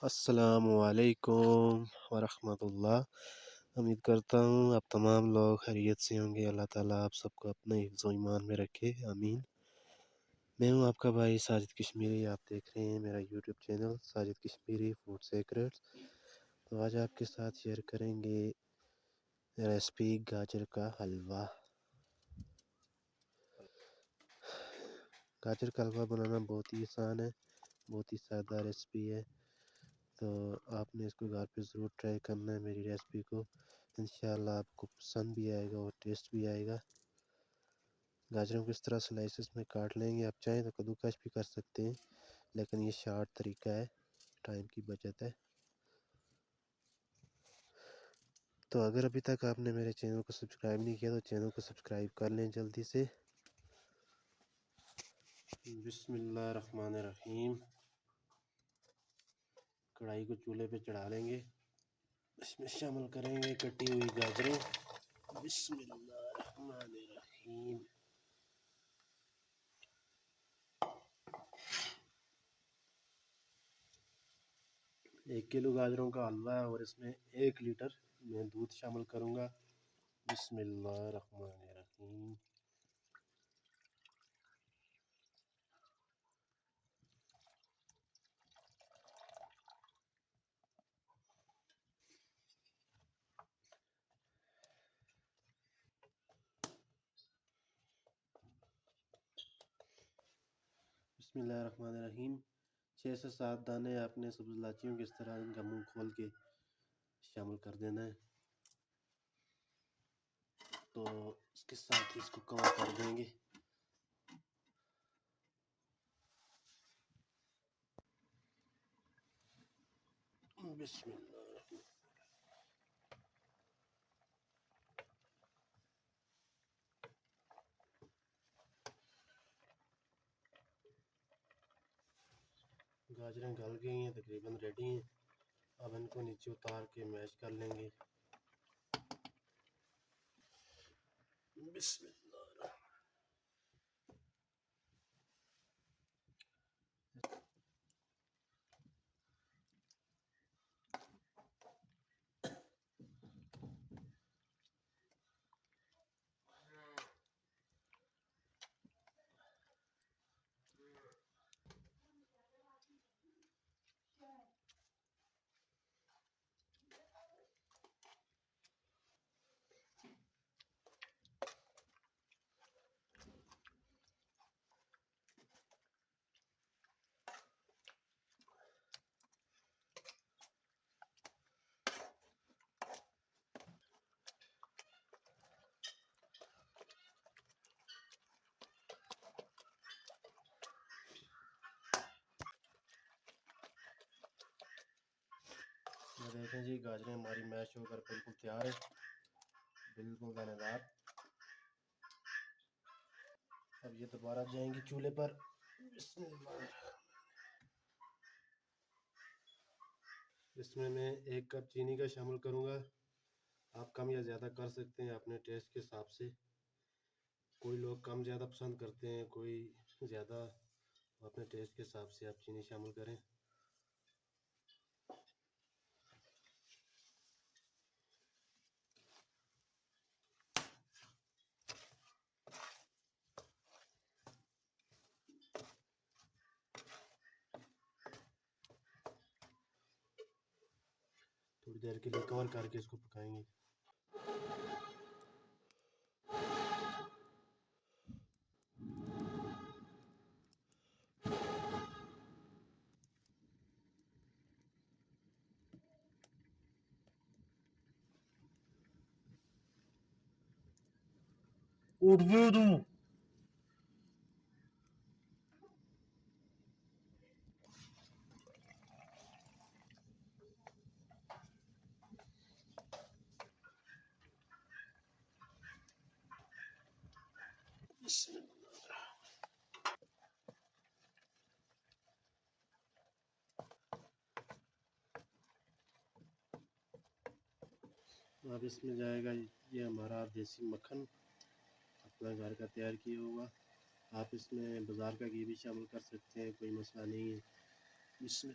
अस्सलामुअलैकुम वरहमतुल्लाह। उम्मीद करता हूँ आप तमाम लोग खैरियत से होंगे। अल्लाह ताला आप सबको अपने हिफ्ज़ व ईमान में रखे, आमीन। मैं हूँ आपका भाई साजिद कश्मीरी। आप देख रहे हैं मेरा YouTube channel Sajid Kashmiri food secrets. तो आज आपके साथ शेयर करेंगे रेसिपी गाजर का हलवा। गाजर का हलवा बनाना बहुत ही आसान है, बहुत ही सादा रेसिपी है। तो आपने इसको घर पे ज़रूर ट्राई करना है मेरी रेसिपी को। इंशाल्लाह आपको पसंद भी आएगा और टेस्ट भी आएगा। गाजरों को इस तरह स्लाइसेस में काट लेंगे। आप चाहें तो कद्दूकस भी कर सकते हैं, लेकिन ये शॉर्ट तरीका है, टाइम की बचत है। तो अगर अभी तक आपने मेरे चैनल को सब्सक्राइब नहीं किया तो चैनल को सब्सक्राइब कर लें जल्दी से। बिस्मिल्लाहिर्रहमानिर्रहीम। कढ़ाई को चूल्हे पे चढ़ा लेंगे। इसमें शामिल करेंगे कटी हुई गाजरें। बिस्मिल्लाहिर्रहमानिर्रहीम। 1 किलो गाजरों का हलवा है और इसमें 1 लीटर मैं दूध शामिल करूँगा। बिस्मिल्लाहिर्रहमानिर्रहीम। बिस्मिल्लाहिर्रहमानिर्रहीम। 6 से 7 दाने आपने सब्ज़ इलायचियों की इस तरह इनका मुंह खोल के शामिल कर देना है। तो इसके साथ ही इसको कवर कर देंगे। बिस्मिल्लाह। गाजरें गल गई हैं, तकरीबन रेडी हैं। अब इनको नीचे उतार के मैश कर लेंगे। बिस्मिल्लाह। ये देखें जी, गाजरें हमारी मैश होकर बिल्कुल तैयार है, बिल्कुल दानेदार। अब ये दोबारा जाएंगी चूल्हे पर। इसमें मैं 1 कप चीनी का शामिल करूँगा। आप कम या ज़्यादा कर सकते हैं अपने टेस्ट के हिसाब से। कोई लोग कम ज़्यादा पसंद करते हैं, कोई ज़्यादा। अपने टेस्ट के हिसाब से आप चीनी शामिल करें। थोड़ी देर के लिए कवर करके इसको पकाएंगे। उठ गया तू। अब इसमें जाएगा ये हमारा देसी मक्खन, अपना घर का तैयार किया हुआ। आप इसमें बाज़ार का घी भी शामिल कर सकते हैं, कोई मसला नहीं है। इसमें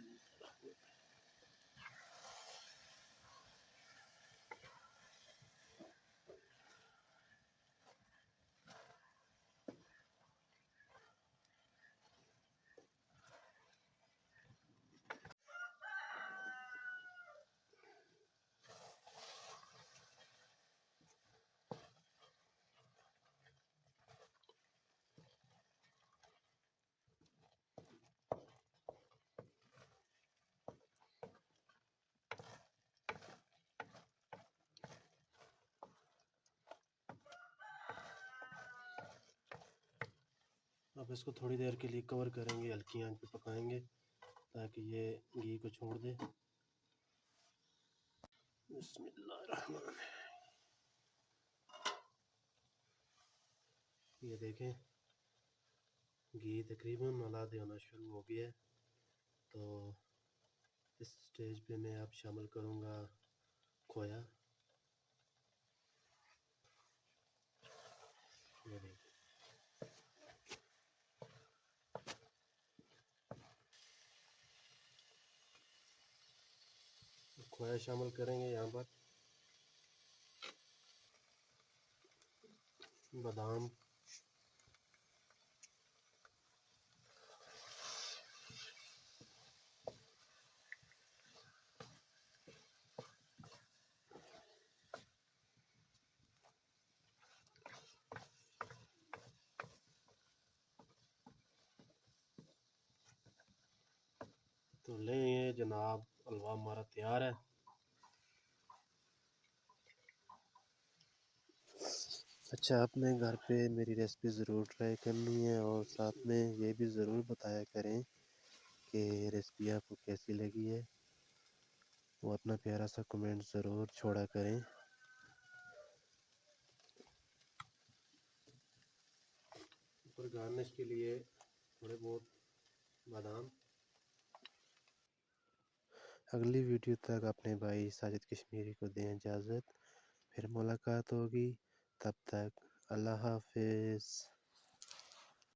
अब इसको थोड़ी देर के लिए कवर करेंगे, हल्की आंच पे पकाएंगे ताकि ये घी को छोड़ दे। बिस्मिल्लाहिर्रहमान। ये देखें घी तकरीबन मलादे होना शुरू हो गया है। तो इस स्टेज पे मैं अब शामिल करूँगा खोया। ये देखिए खोया शामिल करेंगे यहाँ पर, बादाम, तो ले ये जनाब हलवा हमारा तैयार है। अच्छा, आपने घर पे मेरी रेसिपी ज़रूर ट्राई करनी है और साथ में ये भी ज़रूर बताया करें कि रेसिपी आपको कैसी लगी है। वो अपना प्यारा सा कमेंट ज़रूर छोड़ा करें। ऊपर गार्निश के लिए थोड़े बहुत बादाम। अगली वीडियो तक अपने भाई साजिद कश्मीरी को दें इजाज़त, फिर मुलाकात होगी। तब तक अल्लाह हाफिज़।